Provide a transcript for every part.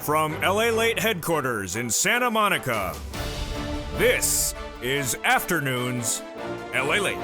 From LALATE headquarters in Santa Monica, this is Afternoons LALATE.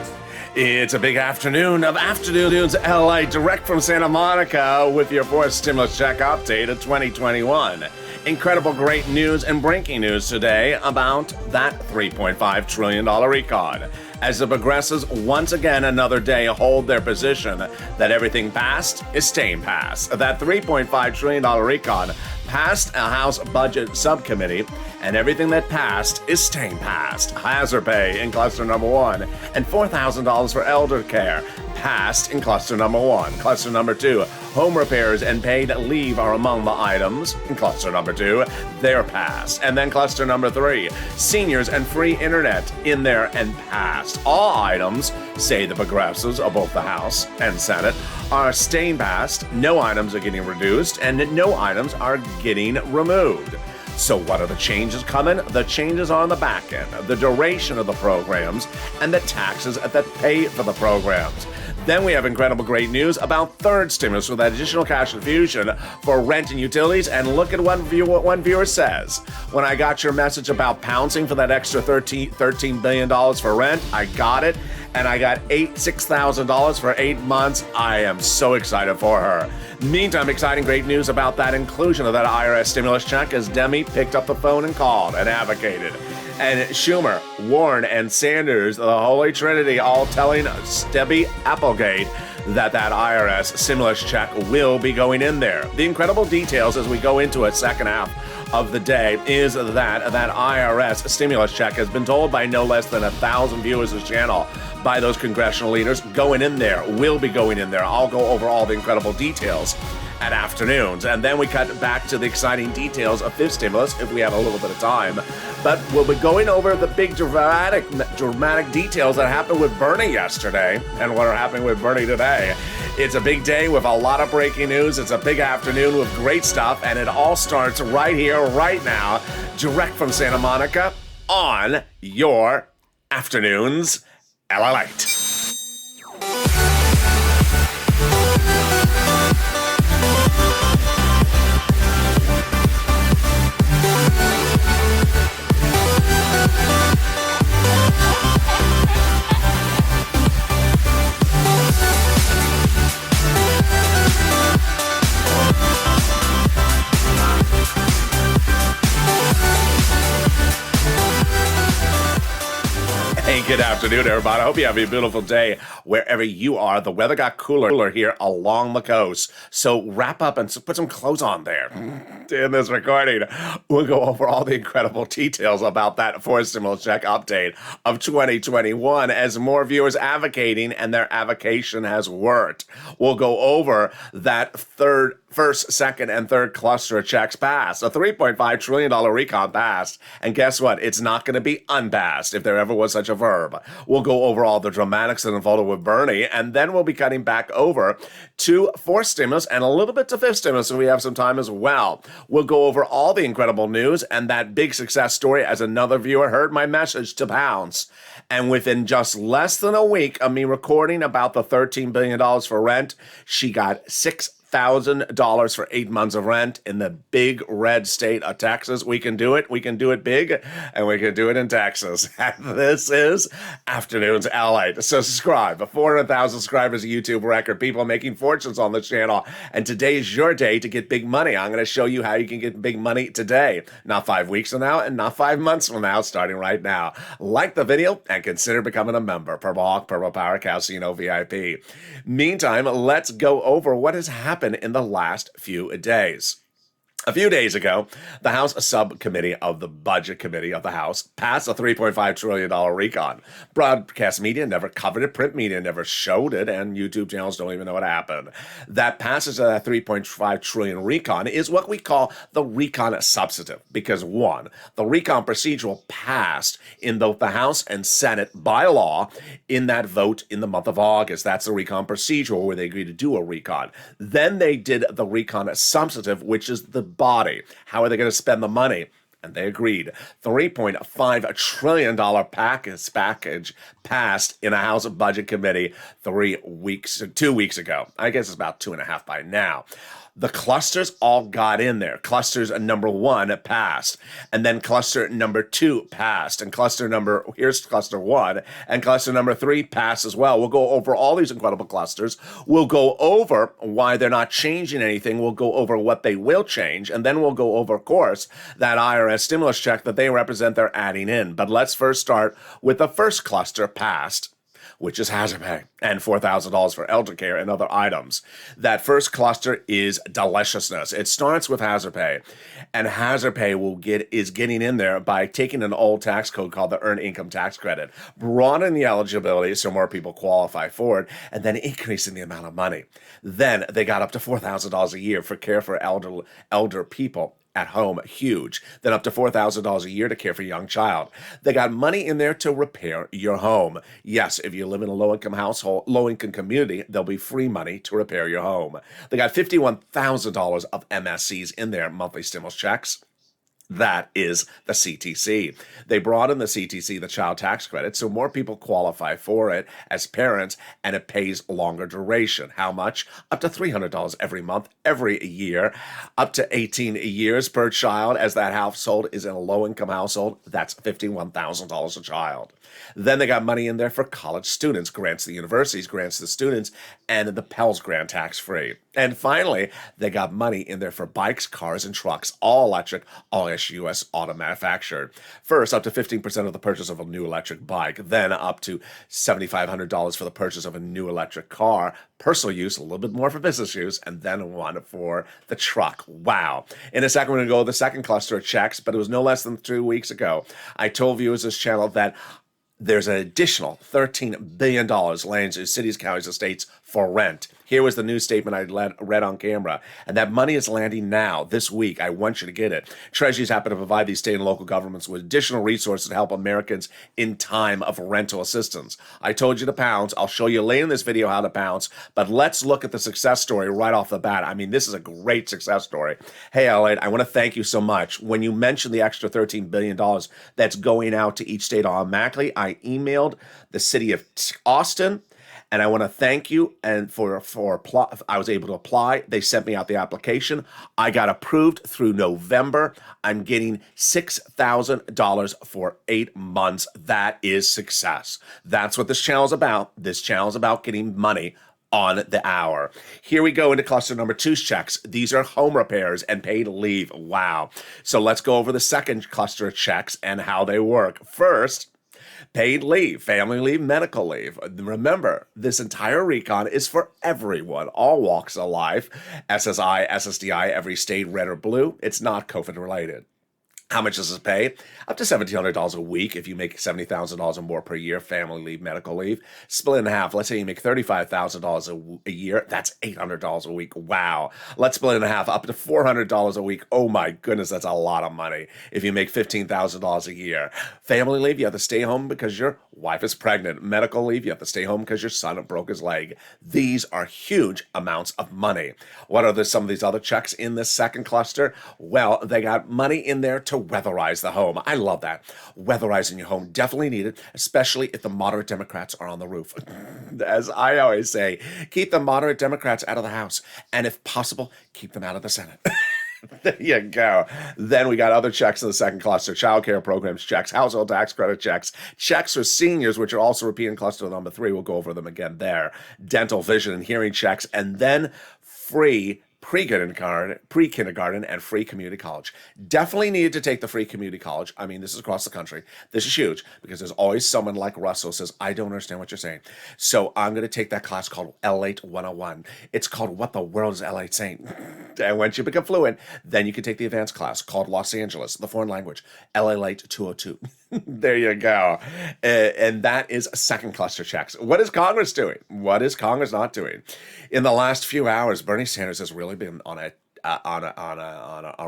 It's a big afternoon of Afternoons LA, direct from Santa Monica with your fourth stimulus check update of 2021. Incredible great news and breaking news today about that $3.5 trillion recon. As the progressives once again another day hold their position that everything passed is staying passed. That $3.5 trillion recon passed a House Budget Subcommittee, and everything that passed is staying passed. Hazard pay in cluster number 1 and $4,000 for elder care passed in cluster number 1. Cluster number 2, home repairs and paid leave are among the items. In cluster number 2, they're passed. And then cluster number 3, seniors and free internet in there and passed. All items, say the progressives of both the House and Senate, are staying passed. No items are getting reduced, and no items are getting removed. So what are the changes coming? The changes are on the back end, the duration of the programs, and the taxes that pay for the programs. Then we have incredible great news about third stimulus with that additional cash infusion for rent and utilities. And look at what one viewer says. When I got your message about pouncing for that extra $13 billion for rent, I got it. And I got $6,000 for 8 months. I am so excited for her. Meantime, exciting great news about that inclusion of that IRS stimulus check as Demi picked up the phone and called and advocated. And Schumer, Warren, and Sanders, the Holy Trinity, all telling Stebby Applegate that IRS stimulus check will be going in there. The incredible details as we go into a second half of the day is that IRS stimulus check has been told by no less than 1,000 viewers of this channel by those congressional leaders going in there, will be going in there. I'll go over all the incredible details at Afternoons. And then we cut back to the exciting details of fifth stimulus if we have a little bit of time. But we'll be going over the big dramatic details that happened with Bernie yesterday and what are happening with Bernie today. It's a big day with a lot of breaking news. It's a big afternoon with great stuff, and it all starts right here, right now, direct from Santa Monica on your Afternoons LALATE. Good afternoon, everybody. I hope you have a beautiful day wherever you are. The weather got cooler here along the coast, so wrap up and put some clothes on there. In this recording, we'll go over all the incredible details about that fourth stimulus check update of 2021 as more viewers advocating and their avocation has worked. We'll go over that first, second, and third cluster of checks passed. A $3.5 trillion recon passed. And guess what? It's not going to be unpassed, if there ever was such a verb. We'll go over all the dramatics that unfolded with Bernie, and then we'll be cutting back over to fourth stimulus and a little bit to fifth stimulus if we have some time as well. We'll go over all the incredible news and that big success story as another viewer heard my message to pounce. And within just less than a week of me recording about the $13 billion for rent, she got $6,000 for 8 months of rent in the big red state of Texas. We can do it. We can do it big, and we can do it in Texas. And this is Afternoons LA. So subscribe. 400,000 subscribers, a YouTube record. People making fortunes on this channel. And today is your day to get big money. I'm going to show you how you can get big money today. Not 5 weeks from now and not 5 months from now, starting right now. Like the video and consider becoming a member. Purple Hawk, Purple Power, Casino VIP. Meantime, let's go over what has happened in the last few days. A few days ago, the House Subcommittee of the Budget Committee of the House passed a $3.5 trillion recon. Broadcast media never covered it, print media never showed it, and YouTube channels don't even know what happened. That passage of that $3.5 trillion recon is what we call the recon substantive, because one, the recon procedural passed in both the House and Senate by law in that vote in the month of August. That's the recon procedural where they agreed to do a recon. Then they did the recon substantive, which is the body. How are they going to spend the money? And they agreed. $3.5 trillion package passed in a House Budget Committee 2 weeks ago. I guess it's about 2.5 by now. The clusters all got in there. Clusters number 1 passed, and then cluster number 2 passed, and here's cluster 1, and cluster number 3 passed as well. We'll go over all these incredible clusters. We'll go over why they're not changing anything. We'll go over what they will change, and then we'll go over, of course, that IRS stimulus check that they represent they're adding in. But let's first start with the first cluster passed, which is hazard pay, and $4,000 for elder care and other items. That first cluster is deliciousness. It starts with hazard pay, and hazard pay is getting in there by taking an old tax code called the Earned Income Tax Credit, broadening the eligibility so more people qualify for it, and then increasing the amount of money. Then they got up to $4,000 a year for care for elder people at home, huge. Then up to $4,000 a year to care for a young child. They got money in there to repair your home. Yes, if you live in a low-income community, there'll be free money to repair your home. They got $51,000 of MSCs in there, monthly stimulus checks. That is the CTC. They brought in the CTC, the child tax credit, so more people qualify for it as parents, and it pays longer duration. How much? Up to $300 every month, every year, up to 18 years per child. As that household is in a low-income household, that's $51,000 a child. Then they got money in there for college students, grants to the universities, grants to the students, and the Pell's grant tax-free. And finally, they got money in there for bikes, cars, and trucks, all electric, all U.S. auto manufactured. First, up to 15% of the purchase of a new electric bike, then up to $7,500 for the purchase of a new electric car, personal use, a little bit more for business use, and then one for the truck. Wow. In a second, we're going to go to the second cluster of checks, but it was no less than 2 weeks ago. I told viewers of this channel that there's an additional $13 billion laying to cities, counties, and states for rent. Here was the news statement I read on camera, and that money is landing now, this week. I want you to get it. Treasuries happen to provide these state and local governments with additional resources to help Americans in time of rental assistance. I told you to pounce. I'll show you later in this video how to pounce, but let's look at the success story right off the bat. I mean, this is a great success story. Hey, LALATE, I want to thank you so much. When you mentioned the extra $13 billion that's going out to each state automatically, I emailed the city of Austin, and I want to thank you. And I was able to apply. They sent me out the application. I got approved through November. I'm getting $6,000 for 8 months. That is success. That's what this channel is about. This channel is about getting money on the hour. Here we go into cluster number 2's checks. These are home repairs and paid leave. Wow. So let's go over the second cluster of checks and how they work. First, paid leave, family leave, medical leave. Remember, this entire recon is for everyone, all walks of life, SSI, SSDI, every state, red or blue. It's not COVID related. How much does this pay? Up to $1,700 a week if you make $70,000 or more per year, family leave, medical leave. Split in half. Let's say you make $35,000 a year. That's $800 a week. Wow. Let's split in half. Up to $400 a week. Oh my goodness, that's a lot of money if you make $15,000 a year. Family leave, you have to stay home because your wife is pregnant. Medical leave, you have to stay home because your son broke his leg. These are huge amounts of money. What are some of these other checks in this second cluster? Well, they got money in there to weatherize the home. I love that. Weatherizing your home, definitely needed, especially if the moderate Democrats are on the roof. As I always say, keep the moderate Democrats out of the House, and if possible, keep them out of the Senate. There you go. Then we got other checks in the second cluster: child care programs checks, household tax credit checks, checks for seniors, which are also repeating cluster number 3. We'll go over them again there. Dental, vision, and hearing checks, and then free pre-kindergarten and free community college. Definitely needed to take the free community college. I mean, this is across the country. This is huge because there's always someone like Russell says, I don't understand what you're saying. So I'm going to take that class called LALATE 101. It's called What the World is LALATE Saying? And once you become fluent, then you can take the advanced class called Los Angeles, the foreign language, LALATE 202. There you go. And that is second cluster checks. What is Congress doing? What is Congress not doing? In the last few hours, Bernie Sanders has really been on a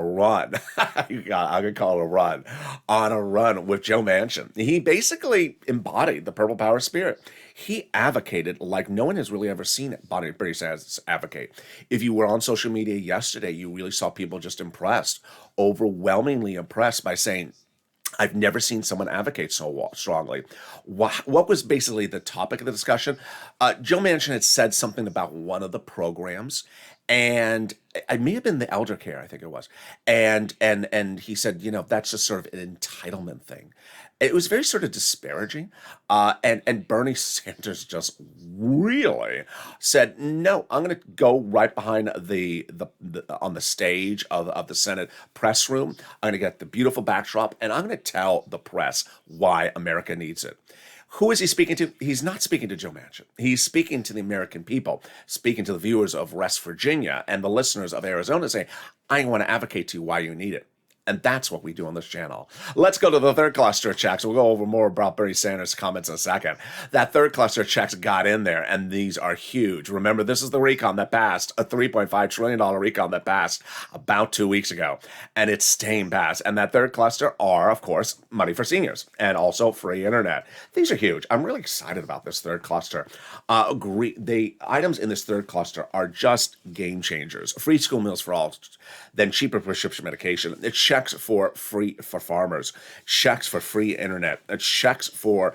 run. I'm gonna call it a run. On a run with Joe Manchin. He basically embodied the purple power spirit. He advocated like no one has really ever seen it. Bernie Sanders advocate. If you were on social media yesterday, you really saw people just impressed, overwhelmingly impressed by saying, I've never seen someone advocate so strongly. What was basically the topic of the discussion? Joe Manchin had said something about one of the programs, And I may have been the elder care, I think it was. And he said, that's just sort of an entitlement thing. It was very sort of disparaging. And Bernie Sanders just really said, no, I'm going to go right behind the on the stage of the Senate press room. I'm going to get the beautiful backdrop, and I'm going to tell the press why America needs it. Who is he speaking to? He's not speaking to Joe Manchin. He's speaking to the American people, speaking to the viewers of West Virginia and the listeners of Arizona, saying, I want to advocate to you why you need it. And that's what we do on this channel. Let's go to the third cluster of checks. We'll go over more about Bernie Sanders' comments in a second. That third cluster of checks got in there, and these are huge. Remember, this is the recon that passed, a $3.5 trillion recon that passed about 2 weeks ago, and it's staying passed. And that third cluster are, of course, money for seniors and also free internet. These are huge. I'm really excited about this third cluster. The items in this third cluster are just game changers. Free school meals for all, then cheaper prescription medication. It's checks for farmers, checks for free internet, checks for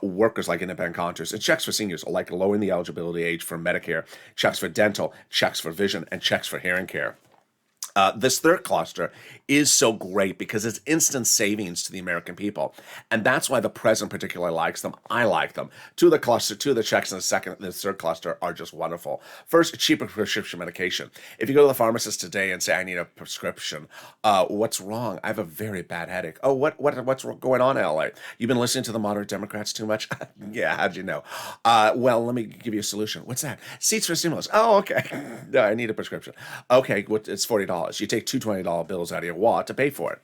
workers like independent contractors, and checks for seniors like lowering the eligibility age for Medicare, checks for dental, checks for vision, and checks for hearing care. This third cluster is so great because it's instant savings to the American people. And that's why the president particularly likes them. I like them. Two of the checks in the third cluster are just wonderful. First, cheaper prescription medication. If you go to the pharmacist today and say, I need a prescription, what's wrong? I have a very bad headache. Oh, what's going on, LA? You've been listening to the moderate Democrats too much? Yeah, how'd you know? Well, let me give you a solution. What's that? Seats for stimulus. Oh, okay. No, I need a prescription. Okay, it's $40. You take two $20 bills out of your wallet to pay for it.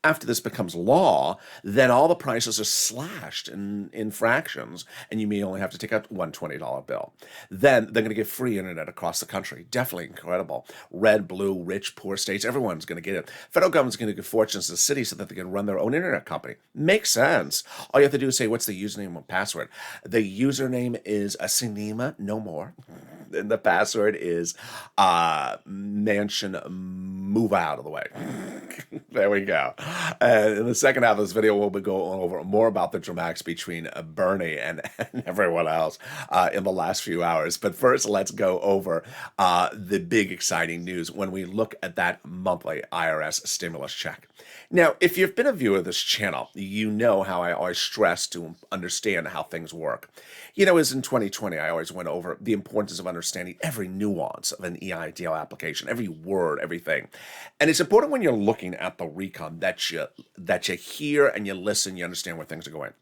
After this becomes law, then all the prices are slashed in fractions, and you may only have to take out one $20 bill. Then they're going to give free internet across the country. Definitely incredible. Red, blue, rich, poor states, everyone's going to get it. Federal government's going to give fortunes to the cities so that they can run their own internet company. Makes sense. All you have to do is say, what's the username and password? The username is a cinema, no more. And the password is mansion move out of the way. There we go. In the second half of this video, we'll be going over more about the dramatic speech between Bernie and everyone else in the last few hours. But first, let's go over the big exciting news when we look at that monthly IRS stimulus check. Now, if you've been a viewer of this channel, you know how I always stress to understand how things work. As in 2020, I always went over the importance of understanding every nuance of an EIDL application, every word, everything. And it's important when you're looking at the recon that you hear and you listen, you understand where things are going.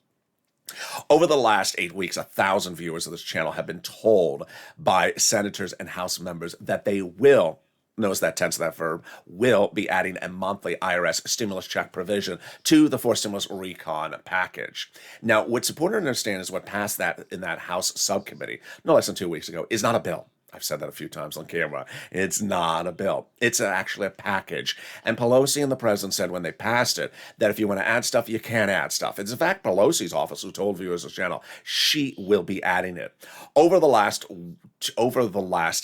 Over the last 8 weeks, 1,000 viewers of this channel have been told by senators and House members that they will, notice that tense of that verb, will be adding a monthly IRS stimulus check provision to the four-stimulus recon package. Now, what's important to understand is what passed that in that House subcommittee, no less than 2 weeks ago, is not a bill. I've said that a few times on camera. It's not a bill. It's actually a package. And Pelosi and the president said when they passed it that if you want to add stuff, you can add stuff. It's in fact Pelosi's office who told viewers of the channel she will be adding it. Over the last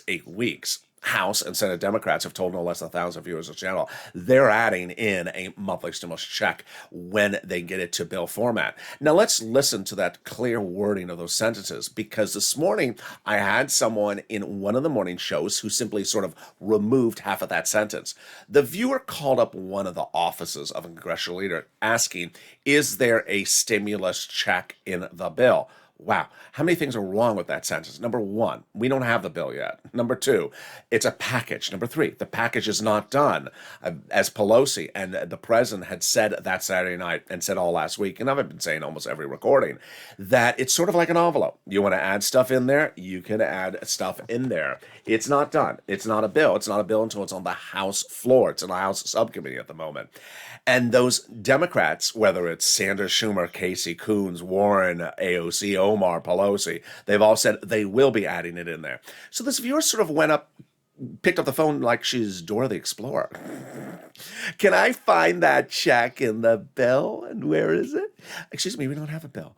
8 weeks, House and Senate Democrats have told no less than 1,000 viewers of the channel they're adding in a monthly stimulus check when they get it to bill format. Now let's listen to that clear wording of those sentences, because this morning I had someone in one of the morning shows who simply sort of removed half of that sentence. The viewer called up one of the offices of a congressional leader asking, is there a stimulus check in the bill? Wow, how many things are wrong with that sentence? Number one, we don't have the bill yet. Number two, it's a package. Number three, the package is not done. As Pelosi and the president had said that Saturday night and said all last week, and I've been saying almost every recording, that it's sort of like an envelope. You want to add stuff in there, you can add stuff in there. It's not done. It's not a bill. It's not a bill until it's on the House floor. It's in the House subcommittee at the moment. And those Democrats, whether it's Sanders, Schumer, Casey, Coons, Warren, AOC, Omar, Pelosi, they've all said they will be adding it in there. So this viewer sort of went up, picked up the phone like she's Dora the Explorer. Can I find that check in the bill? And where is it? Excuse me, we don't have a bill.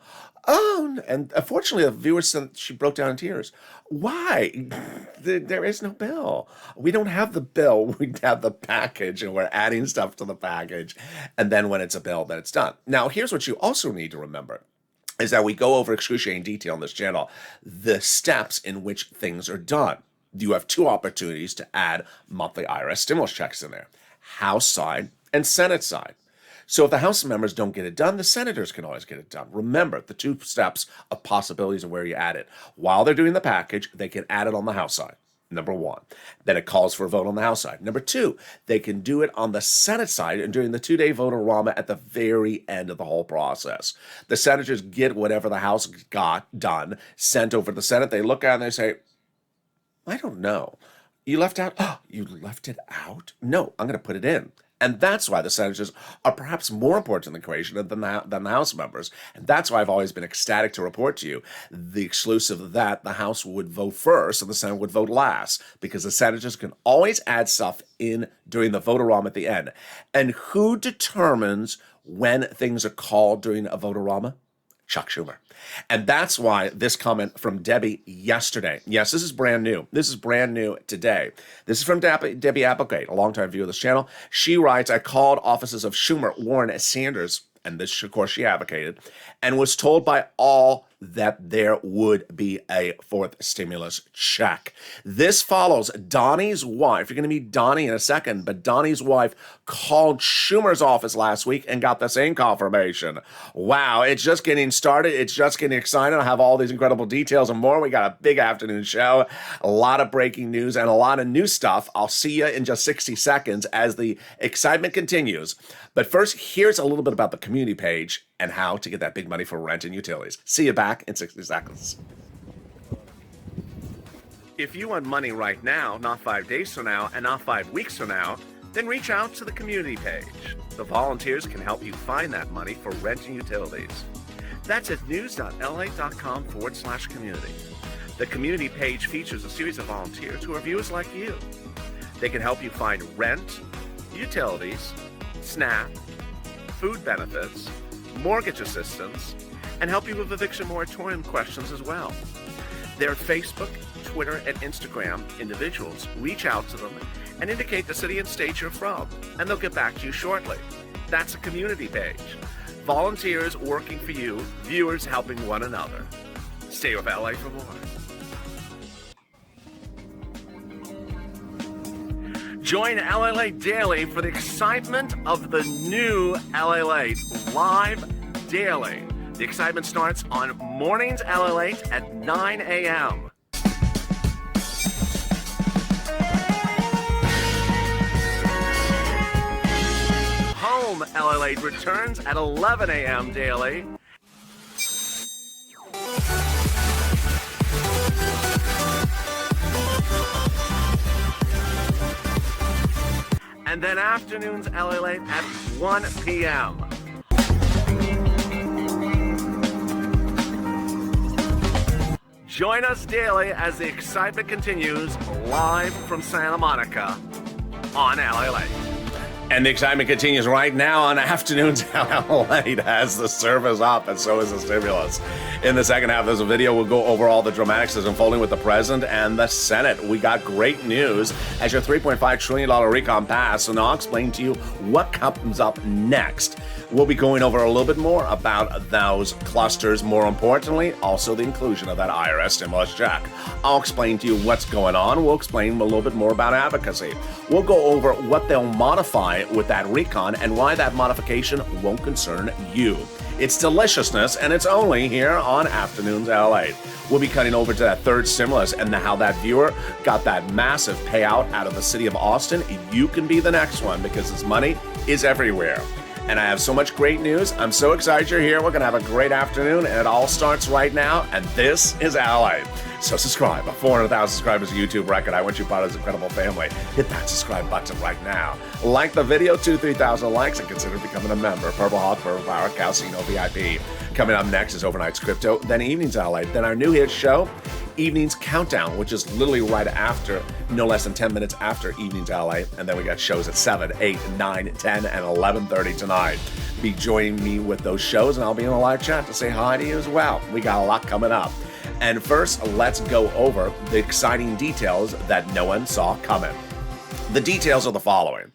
Oh, and unfortunately, the viewer said she broke down in tears. Why? There is no bill. We don't have the bill. We have the package, and we're adding stuff to the package. And then when it's a bill, then it's done. Now, here's what you also need to remember, is that we go over excruciating detail on this channel, the steps in which things are done. you have two opportunities to add monthly IRS stimulus checks in there, House side and Senate side. So if the House members don't get it done, the senators can always get it done. Remember the two steps of possibilities of where you add it. While they're doing the package, they can add it on the House side. Number one. Then it calls for a vote on the House side. Number two, they can do it on the Senate side and during the 2-day vote-a-rama at the very end of the whole process. The senators get whatever the House got done, sent over to the Senate. They look at it and they say, I don't know. You left out? Oh, you left it out? No, I'm going to put it in. And that's why the senators are perhaps more important in the equation than the House members. And that's why I've always been ecstatic to report to you the exclusive of that the House would vote first and the Senate would vote last, because the senators can always add stuff in during the vote-a-rama at the end. And who determines when things are called during a vote-a-rama? Chuck Schumer. And that's why this comment from Debbie yesterday. Yes, this is brand new. This is brand new today. This is from Debbie Applegate, a longtime viewer of this channel. She writes, I called offices of Schumer, Warren, Sanders, and this, of course, she advocated, and was told by all that there would be a fourth stimulus check. This follows Donnie's wife. You're going to meet Donnie in a second, but Donnie's wife called Schumer's office last week and got the same confirmation. Wow, it's just getting started. It's just getting exciting. I have all these incredible details and more. We got a big afternoon show, a lot of breaking news, and a lot of new stuff. I'll see you in just 60 seconds as the excitement continues. But first, here's a little bit about the community page and how to get that big money for rent and utilities. See you back in 60 seconds. If you want money right now, not 5 days from now, and not 5 weeks from now, then reach out to the community page. The volunteers can help you find that money for rent and utilities. That's at news.la.com/community. The community page features a series of volunteers who are viewers like you. They can help you find rent, utilities, SNAP, food benefits, mortgage assistance, and help you with eviction moratorium questions as well. Their Facebook, Twitter, and Instagram individuals reach out to them and indicate the city and state you're from, and they'll get back to you shortly. That's a community page. Volunteers working for you, viewers helping one another. Stay with LA for more. Join LALATE daily for the excitement of the new LALATE live daily. The excitement starts on mornings LALATE at 9 a.m. Home LALATE returns at 11 a.m. daily. And then afternoons LALATE at 1 p.m. Join us daily as the excitement continues live from Santa Monica on LALATE. And the excitement continues right now on afternoons LALATE as the serve is up, and so is the stimulus. In the second half of this video, we'll go over all the dramatics that's unfolding with the President and the Senate. We got great news as your $3.5 trillion RECON passed, so now I'll explain to you what comes up next. We'll be going over a little bit more about those clusters. More importantly, also the inclusion of that IRS stimulus check. I'll explain to you what's going on. We'll explain a little bit more about advocacy. We'll go over what they'll modify with that RECON and why that modification won't concern you. It's deliciousness, and it's only here on Afternoons LALATE. We'll be cutting over to that third stimulus and how that viewer got that massive payout out of the city of Austin. You can be the next one because this money is everywhere. And I have so much great news. I'm so excited you're here. We're going to have a great afternoon, and it all starts right now. And this is LALATE. So subscribe. 400,000 subscribers a YouTube record. I want you part of this incredible family. Hit that subscribe button right now. Like the video, 2,000-3,000 likes, and consider becoming a member. Purple Hawk, Purple Power, Calcino VIP. Coming up next is Overnight's Crypto, then Evenings LALATE, then our new hit show, Evenings Countdown, which is literally right after, no less than 10 minutes after Evenings LALATE, and then we got shows at 7, 8, 9, 10, and 11:30 tonight. Be joining me with those shows, and I'll be in a live chat to say hi to you as well. We got a lot coming up. And first, let's go over the exciting details that no one saw coming. The details are the following.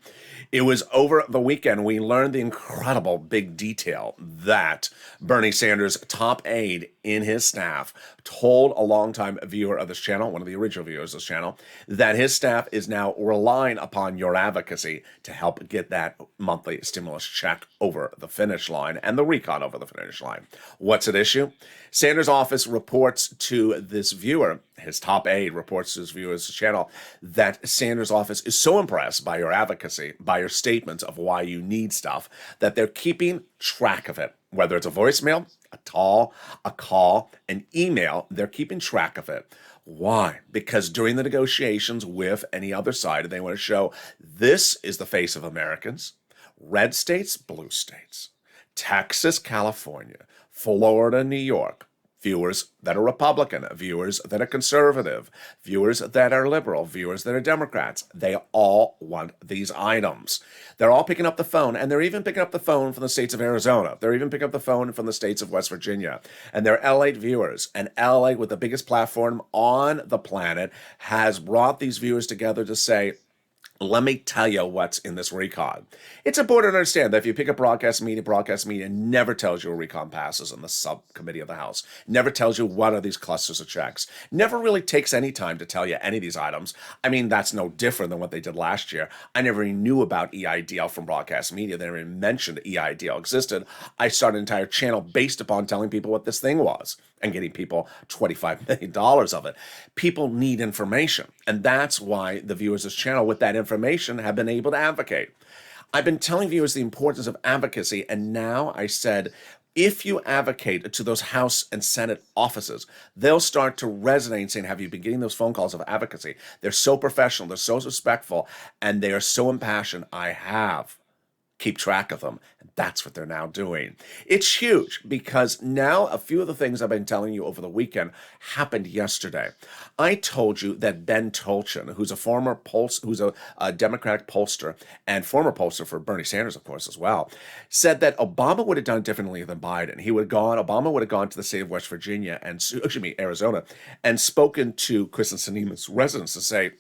It was over the weekend we learned the incredible big detail that Bernie Sanders' top aide in his staff told a longtime viewer of this channel, one of the original viewers of this channel, that his staff is now relying upon your advocacy to help get that monthly stimulus check over the finish line and the recon over the finish line. What's at issue? Sanders' office reports to this viewer, his top aide reports to his viewer's channel, that Sanders' office is so impressed by your advocacy, by your statements of why you need stuff, that they're keeping track of it. Whether it's a voicemail, a call, an email, they're keeping track of it. Why? Because during the negotiations with any other side, they want to show this is the face of Americans, red states, blue states, Texas, California, Florida, New York, viewers that are Republican, viewers that are conservative, viewers that are liberal, viewers that are Democrats. They all want these items. They're all picking up the phone, and they're even picking up the phone from the states of Arizona. They're even picking up the phone from the states of West Virginia. And they're LATE viewers. And LATE, with the biggest platform on the planet, has brought these viewers together to say, let me tell you what's in this recon. It's important to understand that if you pick up broadcast media never tells you a recon passes in the subcommittee of the House, never tells you what are these clusters of checks, never really takes any time to tell you any of these items. I mean, that's no different than what they did last year. I never even knew about EIDL from broadcast media. They never even mentioned EIDL existed. I started an entire channel based upon telling people what this thing was and getting people $25 million of it. People need information. And that's why the viewers of this channel with that information have been able to advocate. I've been telling viewers the importance of advocacy. And now I said, if you advocate to those House and Senate offices, they'll start to resonate saying, have you been getting those phone calls of advocacy? They're so professional, they're so respectful, and they are so impassioned. I have. Keep track of them. And that's what they're now doing. It's huge because now a few of the things I've been telling you over the weekend happened yesterday. I told you that Ben Tolchin, who's a Democratic pollster and former pollster for Bernie Sanders, of course, as well, said that Obama would have done differently than Biden. Obama would have gone to the state of West Virginia Arizona, and spoken to Kristen Sinema's residents to say,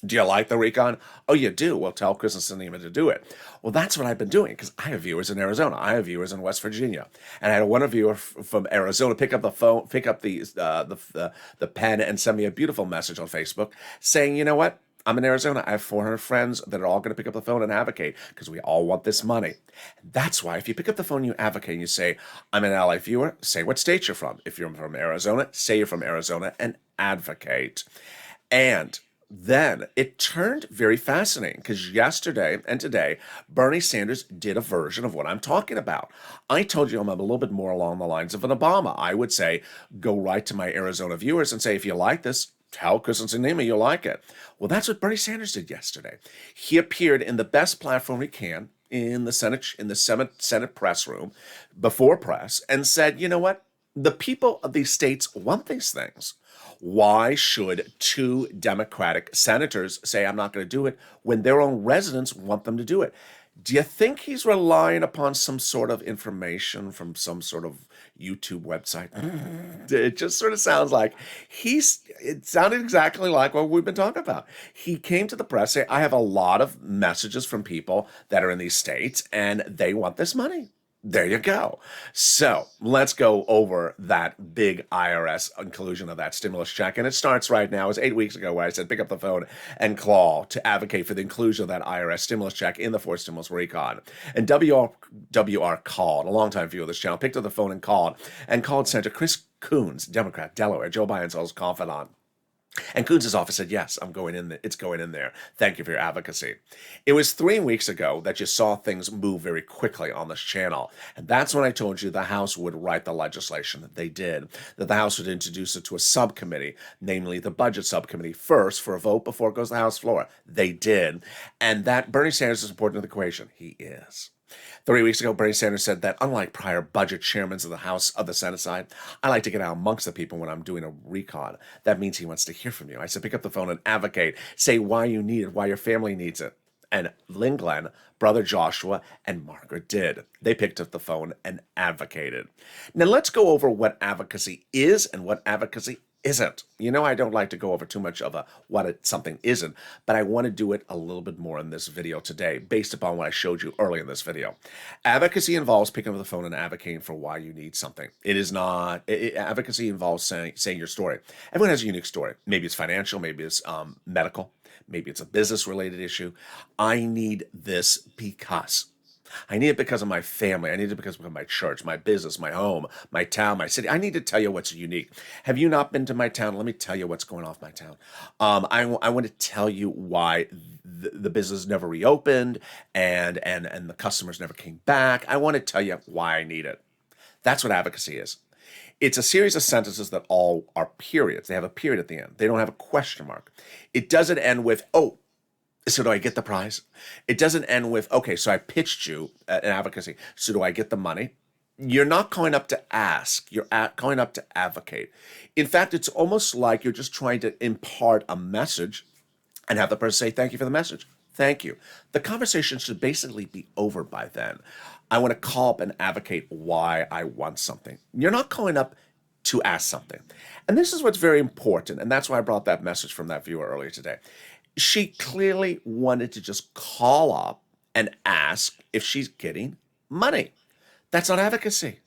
do you like the recon? Oh, you do? Well, tell Kristen Sinema to do it. Well, that's what I've been doing because I have viewers in Arizona. I have viewers in West Virginia. And I had one viewer from Arizona pick up the phone, pick up the pen and send me a beautiful message on Facebook saying, you know what? I'm in Arizona. I have 400 friends that are all going to pick up the phone and advocate because we all want this money. That's why if you pick up the phone, you advocate and you say, I'm an LA viewer, say what state you're from. If you're from Arizona, say you're from Arizona and advocate. And then it turned very fascinating because yesterday and today, Bernie Sanders did a version of what I'm talking about. I told you I'm a little bit more along the lines of an Obama. I would say, go right to my Arizona viewers and say, if you like this, tell Kristen Sinema you'll like it. Well, that's what Bernie Sanders did yesterday. He appeared in the best platform he can in the Senate press room before press and said, you know what? The people of these states want these things. Why should two Democratic senators say I'm not going to do it when their own residents want them to do it? Do you think he's relying upon some sort of information from some sort of YouTube website? It just sort of sounds like it sounded exactly like what we've been talking about. He came to the press, say, I have a lot of messages from people that are in these states and they want this money. There you go. So let's go over that big IRS inclusion of that stimulus check. And it starts right now. It was 8 weeks ago where I said, pick up the phone and call to advocate for the inclusion of that IRS stimulus check in the fourth stimulus recon. And WR called, a longtime viewer of this channel, picked up the phone and called Senator Chris Coons, Democrat, Delaware, Joe Biden's old confidant. And Coons' office said, yes, I'm going in there. It's going in there. Thank you for your advocacy. It was 3 weeks ago that you saw things move very quickly on this channel. And that's when I told you the House would write the legislation that they did, that the House would introduce it to a subcommittee, namely the budget subcommittee, first for a vote before it goes to the House floor. They did. And that Bernie Sanders is important to the equation. He is. 3 weeks ago, Bernie Sanders said that unlike prior budget chairmen of the House, of the Senate side, I like to get out amongst the people when I'm doing a recon. That means he wants to hear from you. I said, pick up the phone and advocate. Say why you need it, why your family needs it. And Lynn Glenn, Brother Joshua, and Margaret did. They picked up the phone and advocated. Now let's go over what advocacy is and what advocacy isn't. You know, I don't like to go over too much of something isn't, but I want to do it a little bit more in this video today based upon what I showed you earlier in this video. Advocacy involves picking up the phone and advocating for why you need something. It is not, advocacy involves saying your story. Everyone has a unique story. Maybe it's financial, maybe it's medical, maybe it's a business related issue. I need this because. I need it because of my family. I need it because of my church, my business, my home, my town, my city. I need to tell you what's unique. Have you not been to my town? Let me tell you what's going on with my town. I want to tell you why the business never reopened and the customers never came back. I want to tell you why I need it. That's what advocacy is. It's a series of sentences that all are periods. They have a period at the end. They don't have a question mark. It doesn't end with, oh, so do I get the prize? It doesn't end with, okay, so I pitched you an advocacy. So do I get the money? You're not going up to ask. You're going up to advocate. In fact, it's almost like you're just trying to impart a message and have the person say, thank you for the message. Thank you. The conversation should basically be over by then. I want to call up and advocate why I want something. You're not calling up to ask something. And this is what's very important. And that's why I brought that message from that viewer earlier today. She clearly wanted to just call up and ask if she's getting money. That's not advocacy.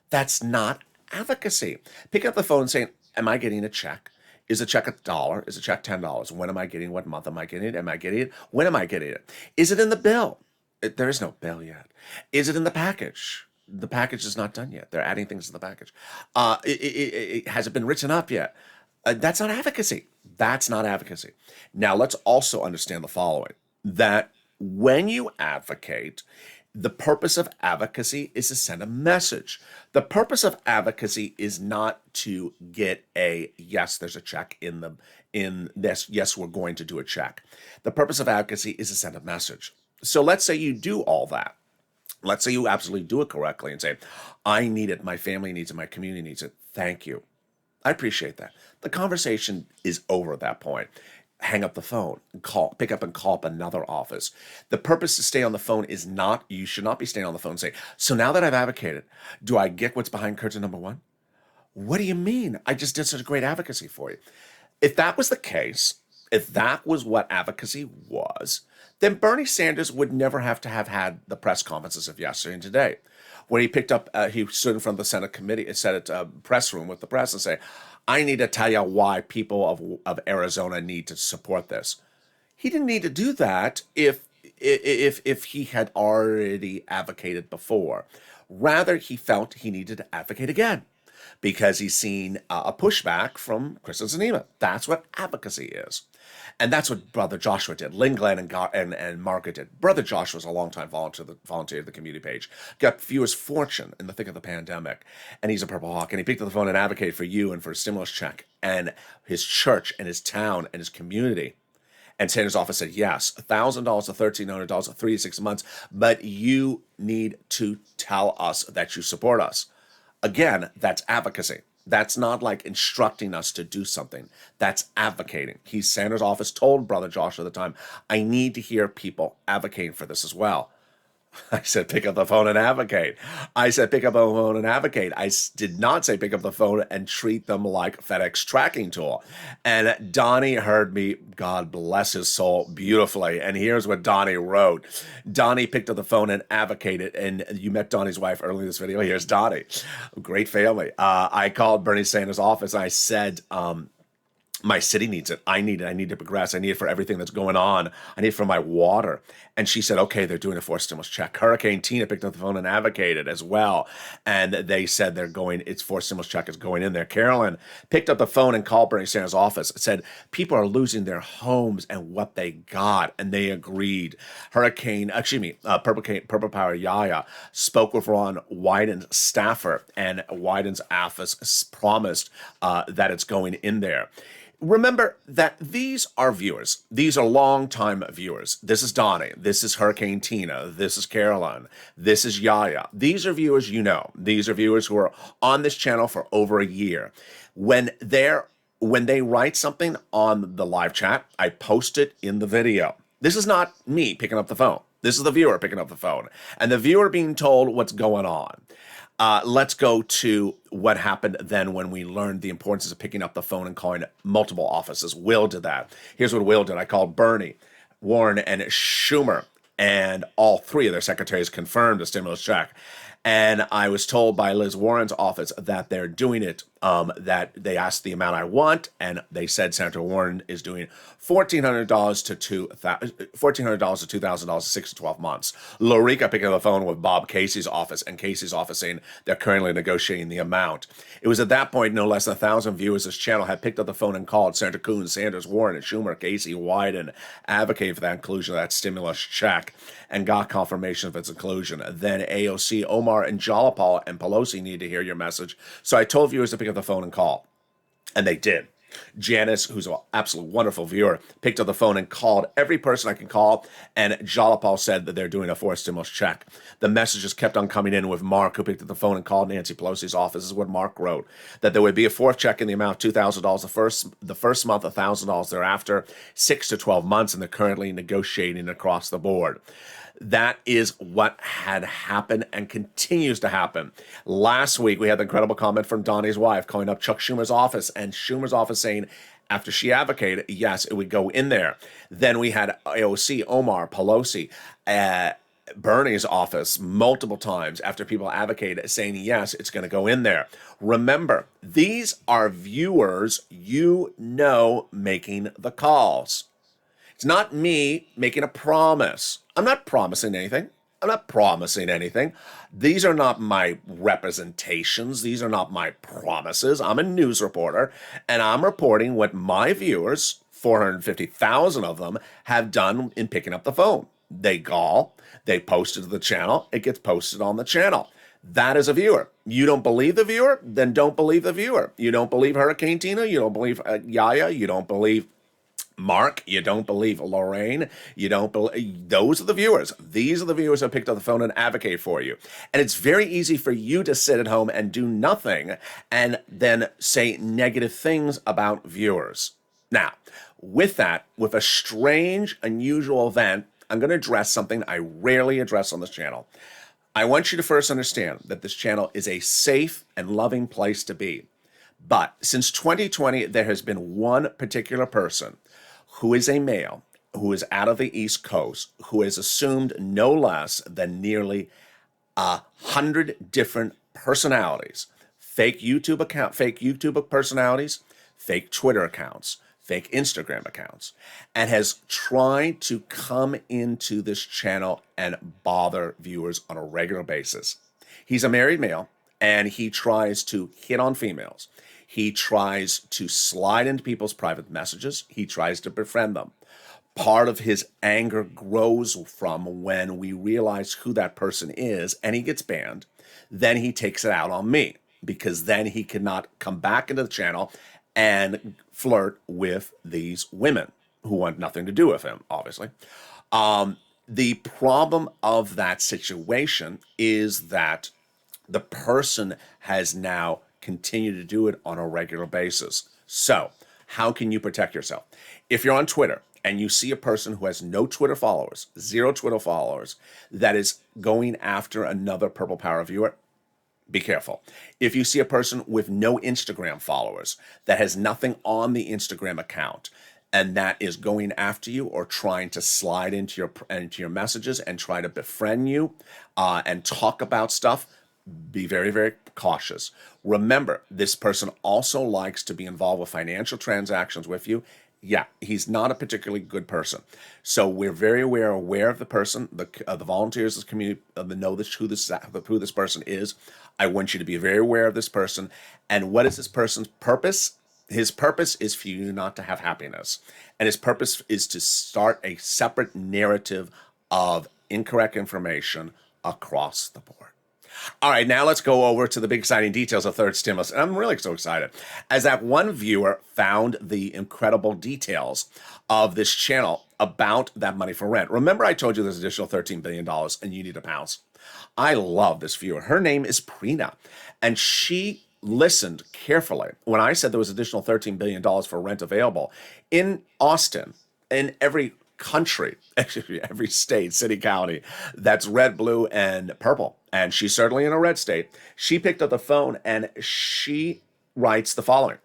That's not advocacy. Pick up the phone and saying, am I getting a check? Is a check $1? Is a check $10? When am I getting? What month am I getting it? Am I getting it? When am I getting it? Is it in the bill? There is no bill yet. Is it in the package? The package is not done yet. They're adding things to the package. Has it been written up yet? That's not advocacy. That's not advocacy. Now, let's also understand the following, that when you advocate, the purpose of advocacy is to send a message. The purpose of advocacy is not to get a, yes, there's a check in this, yes, we're going to do a check. The purpose of advocacy is to send a message. So let's say you do all that. Let's say you absolutely do it correctly and say, I need it, my family needs it, my community needs it. Thank you. I appreciate that. The conversation is over at that point. Hang up the phone and pick up and call up another office. The purpose to stay on the phone is not, you should not be staying on the phone and say, so now that I've advocated, do I get what's behind curtain number one? What do you mean? I just did such a great advocacy for you. If that was the case, if that was what advocacy was, then Bernie Sanders would never have to have had the press conferences of yesterday and today. When he picked up, he stood in front of the Senate press room with the press and say, I need to tell you why people of Arizona need to support this. He didn't need to do that if he had already advocated before. Rather, he felt he needed to advocate again because he's seen a pushback from Kristen Sinema. That's what advocacy is. And that's what Brother Joshua did. Lynn Glenn and Margaret did. Brother Joshua was a longtime volunteer at the community page. Got viewers fortune in the thick of the pandemic. And he's a Purple Hawk. And he picked up the phone and advocated for you and for a stimulus check and his church and his town and his community. And Sanders' office said, yes, $1,000 to $1,300 for 3 to 6 months, but you need to tell us that you support us. Again, that's advocacy. That's not like instructing us to do something. That's advocating. Sanders' office told Brother Joshua at the time, I need to hear people advocating for this as well. I said, pick up the phone and advocate. I said, pick up the phone and advocate. I did not say pick up the phone and treat them like FedEx tracking tool. And Donnie heard me, God bless his soul, beautifully. And here's what Donnie wrote. Donnie picked up the phone and advocated. And you met Donnie's wife earlier in this video. Here's Donnie. Great family. I called Bernie Sanders' office and I said, my city needs it. I need it. I need to progress. I need it for everything that's going on. I need it for my water. And she said, okay, they're doing a forced stimulus check. Hurricane Tina picked up the phone and advocated as well. And they said it's forced stimulus check is going in there. Carolyn picked up the phone and called Bernie Sanders' office, said people are losing their homes and what they got. And they agreed. Purple Power Yaya spoke with Ron Wyden's staffer, and Wyden's office promised that it's going in there. Remember that these are viewers. These are longtime viewers. This is Donnie. This is Hurricane Tina. This is Carolyn. This is Yaya. These are viewers you know. These are viewers who are on this channel for over a year. When they write something on the live chat, I post it in the video. This is not me picking up the phone. This is the viewer picking up the phone. And the viewer being told what's going on. Let's go to what happened then when we learned the importance of picking up the phone and calling multiple offices. Will did that. Here's what Will did. I called Bernie, Warren, and Schumer, and all three of their secretaries confirmed a stimulus check. And I was told by Liz Warren's office that they're doing it, that they asked the amount I want, and they said Senator Warren is doing $1,400 to $2,000 6 to 12 months. Lorica picking up the phone with Bob Casey's office, and Casey's office saying they're currently negotiating the amount. It was at that point no less than 1,000 viewers this channel had picked up the phone and called Senator Coons, Sanders, Warren, and Schumer, Casey, Wyden, advocating for that inclusion of that stimulus check, and got confirmation of its inclusion. Then AOC, Omar, and Jalapal and Pelosi need to hear your message. So I told viewers to pick up the phone and call, and they did. Janice, who's an absolute wonderful viewer, picked up the phone and called every person I can call, and Jalapal said that they're doing a forced stimulus check. The messages kept on coming in with Mark, who picked up the phone and called Nancy Pelosi's office. This is what Mark wrote, that there would be a fourth check in the amount of $2,000 the first month, $1,000 thereafter, 6 to 12 months, and they're currently negotiating across the board. That is what had happened and continues to happen. Last week, we had the incredible comment from Donnie's wife calling up Chuck Schumer's office, and Schumer's office saying, after she advocated, yes, it would go in there. Then we had AOC, Omar, Pelosi, Bernie's office multiple times after people advocated saying, yes, it's going to go in there. Remember, these are viewers making the calls. It's not me making a promise. I'm not promising anything. These are not my representations. These are not my promises. I'm a news reporter, and I'm reporting what my viewers, 450,000 of them, have done in picking up the phone. They call, they post it to the channel, it gets posted on the channel. That is a viewer. You don't believe the viewer? Then don't believe the viewer. You don't believe Hurricane Tina? You don't believe Yaya? You don't believe Mark, you don't believe Lorraine, you don't believe, those are the viewers. These are the viewers who picked up the phone and advocate for you. And it's very easy for you to sit at home and do nothing and then say negative things about viewers. Now, with that, with a strange, unusual event, I'm going to address something I rarely address on this channel. I want you to first understand that this channel is a safe and loving place to be. But since 2020, there has been one particular person who is a male, who is out of the East Coast, who has assumed no less than nearly 100 different personalities, fake YouTube personalities, fake Twitter accounts, fake Instagram accounts, and has tried to come into this channel and bother viewers on a regular basis. He's a married male, and he tries to hit on females. He tries to slide into people's private messages. He tries to befriend them. Part of his anger grows from when we realize who that person is and he gets banned. Then he takes it out on me because then he cannot come back into the channel and flirt with these women who want nothing to do with him, obviously. The problem of that situation is that the person has now continue to do it on a regular basis. So how can you protect yourself? If you're on Twitter and you see a person who has no Twitter followers, 0 Twitter followers, that is going after another Purple Power viewer, be careful. If you see a person with no Instagram followers, that has nothing on the Instagram account, and that is going after you or trying to slide into your messages and try to befriend you and talk about stuff, be very, very cautious. Remember, this person also likes to be involved with financial transactions with you. Yeah, he's not a particularly good person. So we're very aware of the person, the volunteers, the community, know who this person is. I want you to be very aware of this person. And what is this person's purpose? His purpose is for you not to have happiness. And his purpose is to start a separate narrative of incorrect information across the board. All right, now let's go over to the big exciting details of third stimulus. And I'm really so excited as that one viewer found the incredible details of this channel about that money for rent. Remember I told you there's additional $13 billion and you need to pounce. I love this viewer. Her name is Prina, and she listened carefully when I said there was additional $13 billion for rent available in Austin, in every country, actually every state, city, county, that's red, blue, and purple. And she's certainly in a red state. She picked up the phone and she writes the following.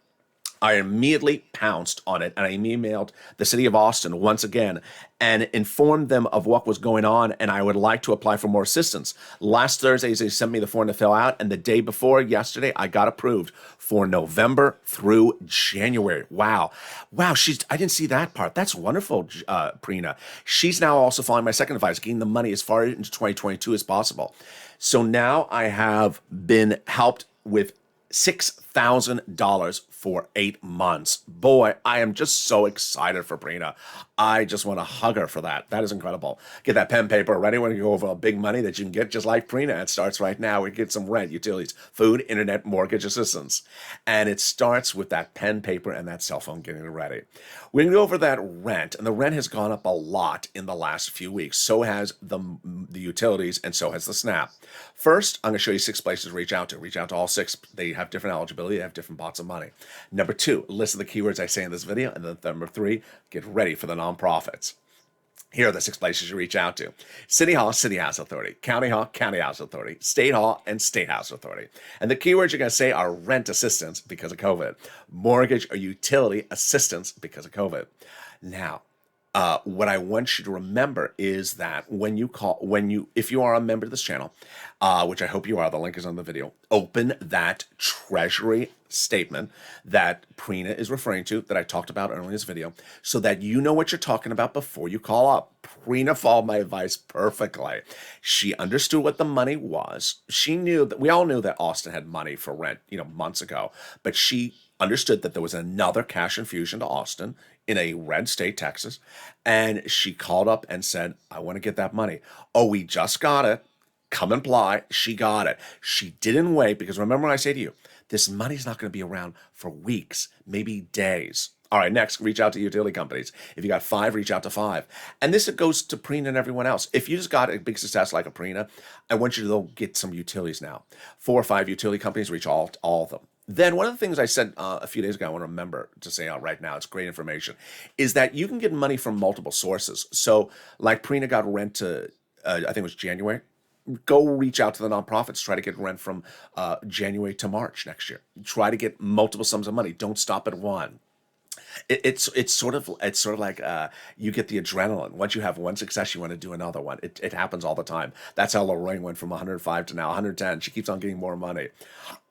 I immediately pounced on it and I emailed the city of Austin once again and informed them of what was going on and I would like to apply for more assistance. Last Thursday, they sent me the form to fill out, and the day before yesterday, I got approved for November through January. Wow. I didn't see that part. That's wonderful, Prina. She's now also following my second advice, getting the money as far into 2022 as possible. So now I have been helped with $6,000 for 8 months. Boy, I am just so excited for Prina. I just want to hug her for that. That is incredible. Get that pen paper ready when you go over big money that you can get just like Prina. It starts right now. We get some rent, utilities, food, internet, mortgage assistance. And it starts with that pen, paper, and that cell phone getting it ready. We're going to go over that rent, and the rent has gone up a lot in the last few weeks. So has the utilities, and so has the SNAP. First, I'm going to show you 6 places to reach out to. Reach out to all 6. They have different eligibility. They have different pots of money. Number 2, list of the keywords I say in this video. And then number 3, get ready for the nonprofits. Here are the 6 places you reach out to. City Hall, City House Authority. County Hall, County House Authority. State Hall, and State House Authority. And the keywords you're going to say are rent assistance because of COVID. Mortgage or utility assistance because of COVID. Now, what I want you to remember is that if you are a member of this channel, which I hope you are, the link is on the video, open that Treasury statement that Prina is referring to that I talked about earlier in this video so that you know what you're talking about before you call up. Prina followed my advice perfectly. She understood what the money was. She knew that we all knew that Austin had money for rent, months ago, but she understood that there was another cash infusion to Austin in a red state, Texas, and she called up and said, I want to get that money. Oh, we just got it. Come and apply. She got it. She didn't wait because remember what I say to you, this money's not going to be around for weeks, maybe days. All right, next, reach out to utility companies. If you got 5, reach out to 5. And this goes to Prina and everyone else. If you just got a big success like a Prina, I want you to go get some utilities now. 4 or 5 utility companies, reach all of them. Then one of the things I said a few days ago, I want to remember to say out right now, it's great information, is that you can get money from multiple sources. So like Prina got rent to, I think it was January, go reach out to the nonprofits, try to get rent from January to March next year. Try to get multiple sums of money. Don't stop at one. It's sort of like you get the adrenaline. Once you have one success, you want to do another one. It happens all the time. That's how Lorraine went from 105 to now 110. She keeps on getting more money.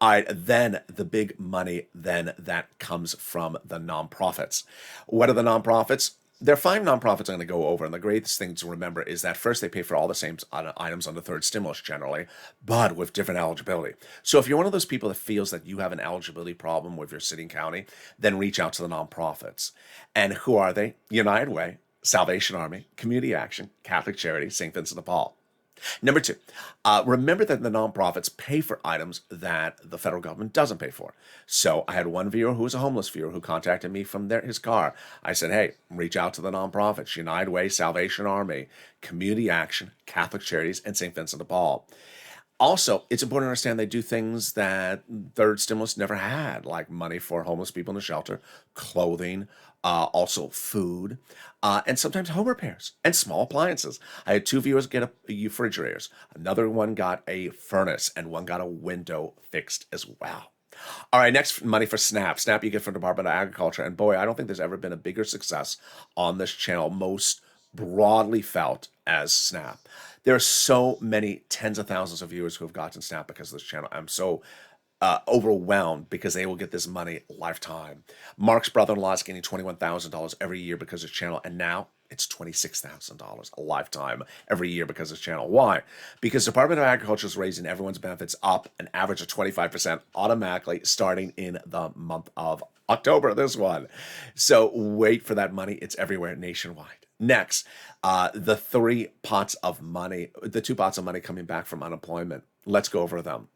All right, then the big money then that comes from the nonprofits. What are the nonprofits? There are 5 nonprofits I'm going to go over, and the greatest thing to remember is that first they pay for all the same items on the third stimulus generally, but with different eligibility. So if you're one of those people that feels that you have an eligibility problem with your city and county, then reach out to the nonprofits. And who are they? United Way, Salvation Army, Community Action, Catholic Charity, St. Vincent de Paul. Number 2, remember that the nonprofits pay for items that the federal government doesn't pay for. So I had one viewer who was a homeless viewer who contacted me from his car. I said, hey, reach out to the nonprofits, United Way, Salvation Army, Community Action, Catholic Charities, and St. Vincent de Paul. Also, it's important to understand they do things that third stimulus never had, like money for homeless people in the shelter, clothing, also food, and sometimes home repairs and small appliances. I had 2 viewers get refrigerators. Another one got a furnace, and one got a window fixed as well. All right, next, money for SNAP. SNAP you get from Department of Agriculture. And boy, I don't think there's ever been a bigger success on this channel, most broadly felt as SNAP. There are so many tens of thousands of viewers who have gotten SNAP because of this channel. I'm so overwhelmed because they will get this money lifetime. Mark's brother-in-law is getting $21,000 every year because of his channel, and now it's $26,000 a lifetime every year because of his channel. Why? Because Department of Agriculture is raising everyone's benefits up an average of 25% automatically starting in the month of October, this one. So wait for that money. It's everywhere nationwide. Next, the 2 pots of money coming back from unemployment. Let's go over them.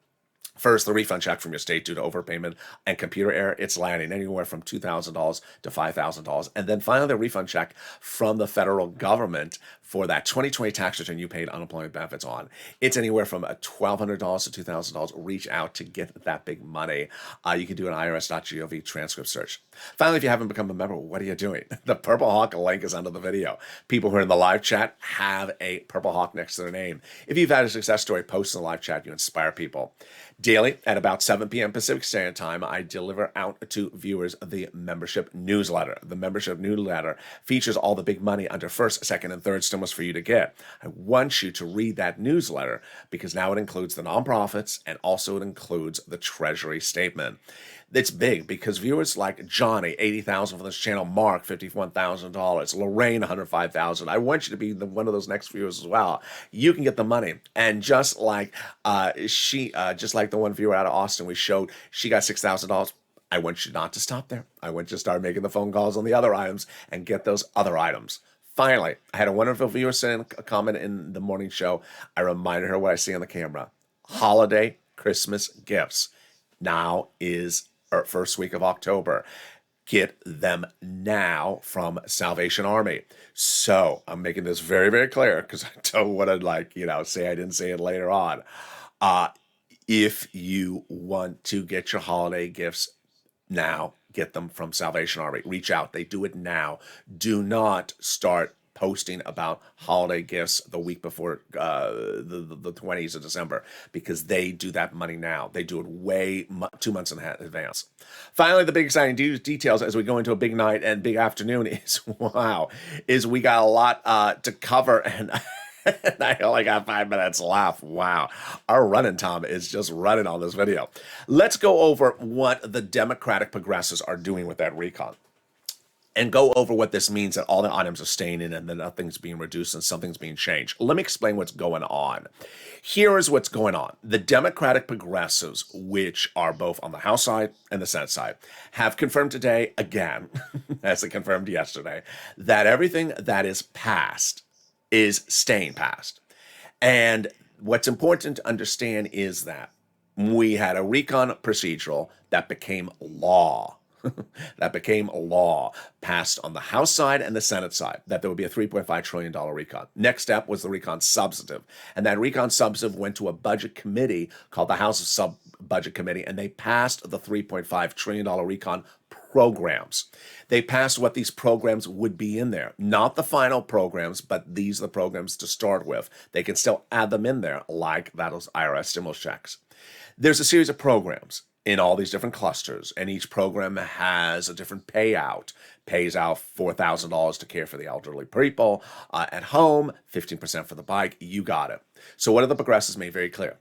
First, the refund check from your state due to overpayment and computer error, it's landing anywhere from $2,000 to $5,000. And then finally, the refund check from the federal government for that 2020 tax return you paid unemployment benefits on. It's anywhere from $1,200 to $2,000. Reach out to get that big money. You can do an irs.gov transcript search. Finally, if you haven't become a member, what are you doing? The Purple Hawk link is under the video. People who are in the live chat have a Purple Hawk next to their name. If you've had a success story, post in the live chat. You inspire people. Daily at about 7 p.m. Pacific Standard Time, I deliver out to viewers the membership newsletter. The membership newsletter features all the big money under first, second, and third stimulus for you to get. I want you to read that newsletter because now it includes the nonprofits and also it includes the Treasury statement. It's big because viewers like Johnny, $80,000 for this channel, Mark, $51,000, Lorraine, $105,000. I want you to be one of those next viewers as well. You can get the money, and just like just like the one viewer out of Austin, we showed she got $6,000. I want you not to stop there. I want you to start making the phone calls on the other items and get those other items. Finally, I had a wonderful viewer send a comment in the morning show. I reminded her what I see on the camera. Holiday Christmas gifts. Now is our first week of October. Get them now from Salvation Army. So I'm making this very, very clear because I don't want to say I didn't say it later on. If you want to get your holiday gifts now, get them from Salvation Army. Reach out. They do it now. Do not start posting about holiday gifts the week before the 20th of December because they do that money now. They do it 2 months in advance. Finally, the big exciting details as we go into a big night and big afternoon is we got a lot to cover, and I only got 5 minutes left. Wow. Our running time is just running on this video. Let's go over what the Democratic progressives are doing with that recon and go over what this means, that all the items are staying in and then nothing's being reduced and something's being changed. Let me explain what's going on. Here is what's going on. The Democratic progressives, which are both on the House side and the Senate side, have confirmed today again, as they confirmed yesterday, that everything that is passed is staying passed. And what's important to understand is that we had a recon procedural that became law. That became a law passed on the House side and the Senate side, that there would be a $3.5 trillion recon. Next step was the recon substantive. And that recon substantive went to a budget committee called the House Sub-Budget Committee, and they passed the $3.5 trillion recon programs. They passed what these programs would be in there. Not the final programs, but these are the programs to start with. They can still add them in there, like those IRS stimulus checks. There's a series of programs in all these different clusters, and each program has a different payout. Pays out $4,000 to care for the elderly people at home, 15% for the bike. You got it. So what do the progressives made very clear?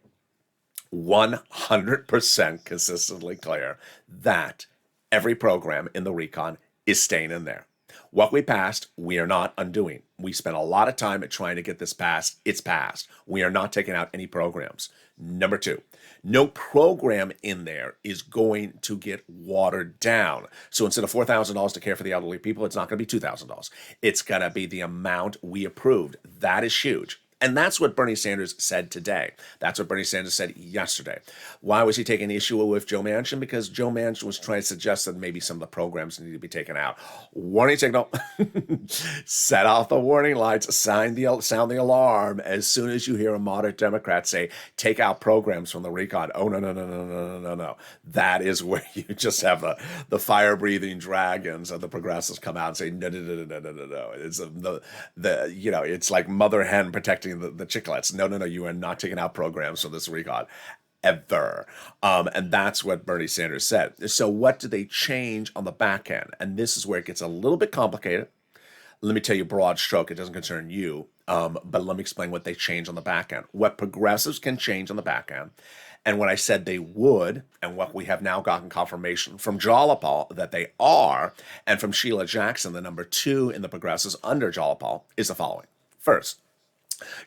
100% consistently clear that every program in the recon is staying in there. What we passed, we are not undoing. We spent a lot of time at trying to get this passed. It's passed. We are not taking out any programs. Number two, no program in there is going to get watered down. So instead of $4,000 to care for the elderly people, it's not going to be $2,000. It's going to be the amount we approved. That is huge. And that's what Bernie Sanders said today. That's what Bernie Sanders said yesterday. Why was he taking issue with Joe Manchin? Because Joe Manchin was trying to suggest that maybe some of the programs need to be taken out. Warning signal. Set off the warning lights. Sound the alarm as soon as you hear a moderate Democrat say, take out programs from the recon. Oh, no. That is where you just have the fire-breathing dragons of the progressives come out and say, no. It's it's like mother hen protecting the chicklets. No, you are not taking out programs from this recon ever. And that's what Bernie Sanders said. So what do they change on the back end? And this is where it gets a little bit complicated. Let me tell you broad stroke. It doesn't concern you. But let me explain what they change on the back end. What progressives can change on the back end. And what I said they would, and what we have now gotten confirmation from Jalopal that they are, and from Sheila Jackson, the number 2 in the progressives under Jalopal, is the following. First,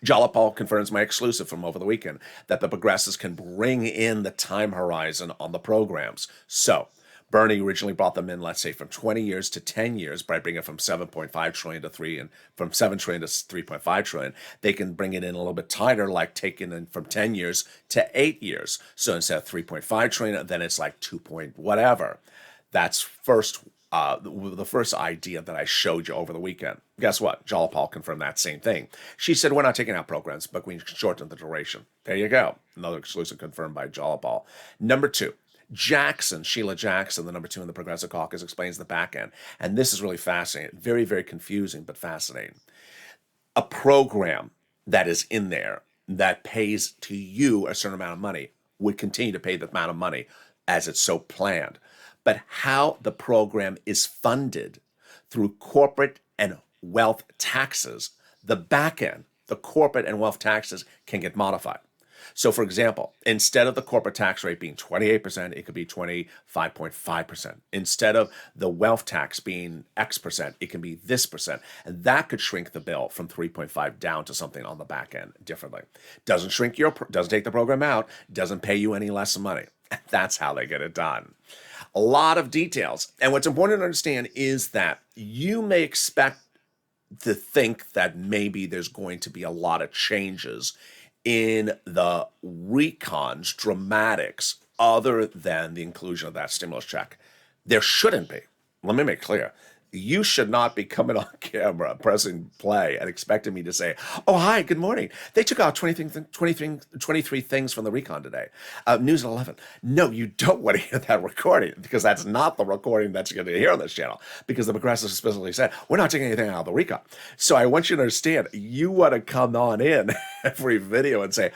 Jalopal confirms my exclusive from over the weekend that the progressives can bring in the time horizon on the programs. So, Bernie originally brought them in, let's say, from 20 years to 10 years, by bringing it from 7.5 trillion to 3, and from 7 trillion to 3.5 trillion. They can bring it in a little bit tighter, like taking it from 10 years to 8 years. So instead of 3.5 trillion, then it's like 2 point whatever. That's the first idea that I showed you over the weekend. Guess what? Jalapal confirmed that same thing. She said, we're not taking out programs, but we can shorten the duration. There you go. Another exclusive confirmed by Jalapal. Number 2. Sheila Jackson, the number 2 in the Progressive Caucus, explains the back end. And this is really fascinating. Very, very confusing, but fascinating. A program that is in there that pays to you a certain amount of money would continue to pay the amount of money as it's so planned. But how the program is funded through corporate and wealth taxes, the back end, the corporate and wealth taxes can get modified. So, for example, instead of the corporate tax rate being 28%, it could be 25.5%. Instead of the wealth tax being X percent, it can be this percent. And that could shrink the bill from 3.5 down to something on the back end differently. Doesn't take the program out, doesn't pay you any less money. That's how they get it done. A lot of details. And what's important to understand is that you may expect to think that maybe there's going to be a lot of changes in the RECON's dramatics other than the inclusion of that stimulus check. There shouldn't be. Let me make clear. You should not be coming on camera, pressing play, and expecting me to say, oh, hi, good morning. They took out 23 things from the RECON today. News at 11. No, you don't want to hear that recording, because that's not the recording that you're going to hear on this channel, because the progressives specifically said, we're not taking anything out of the RECON. So I want you to understand, you want to come on in every video and say,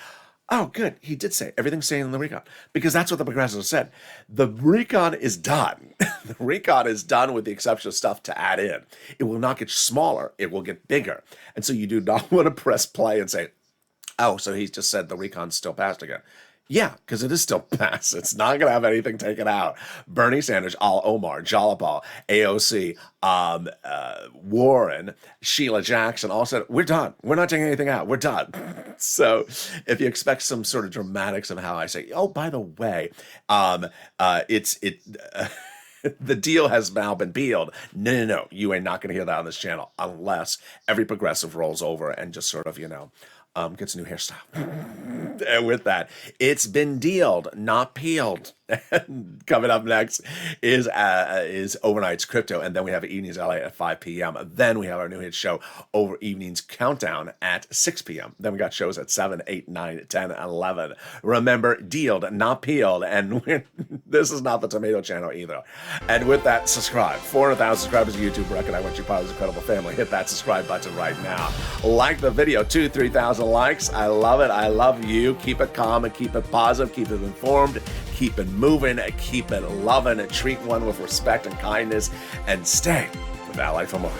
oh, good, he did say everything's staying in the RECON, because that's what the progressives said. The RECON is done. The RECON is done with the exception of stuff to add in. It will not get smaller. It will get bigger. And so you do not want to press play and say, oh, so he's just said the RECON's still passed again. Yeah, because it is still passed. It's not going to have anything taken out. Bernie Sanders, Omar, Jalapal, AOC, Warren, Sheila Jackson all said, we're done. We're not taking anything out. We're done. So if you expect some sort of dramatics of how I say, oh, by the way, the deal has now been peeled. No. You ain't not going to hear that on this channel unless every progressive rolls over and just sort of, gets a new hairstyle. And with that, it's been dealed, not peeled. Coming up next is Overnight's Crypto, and then we have Evenings LA at 5 p.m. Then we have our new hit show, Over Evenings Countdown, at 6 p.m. Then we got shows at 7, 8, 9, 10, and 11. Remember, dealed, not peeled, and this is not the Tomato Channel either. And with that, subscribe. 400,000 subscribers to YouTube. Reckon I want you part of this incredible family. Hit that subscribe button right now. Like the video, 2,000 to 3,000 likes. I love it. I love you. Keep it calm and keep it positive. Keep it informed. Keep it moving, keep it loving, treat one with respect and kindness, and stay with Ally for more.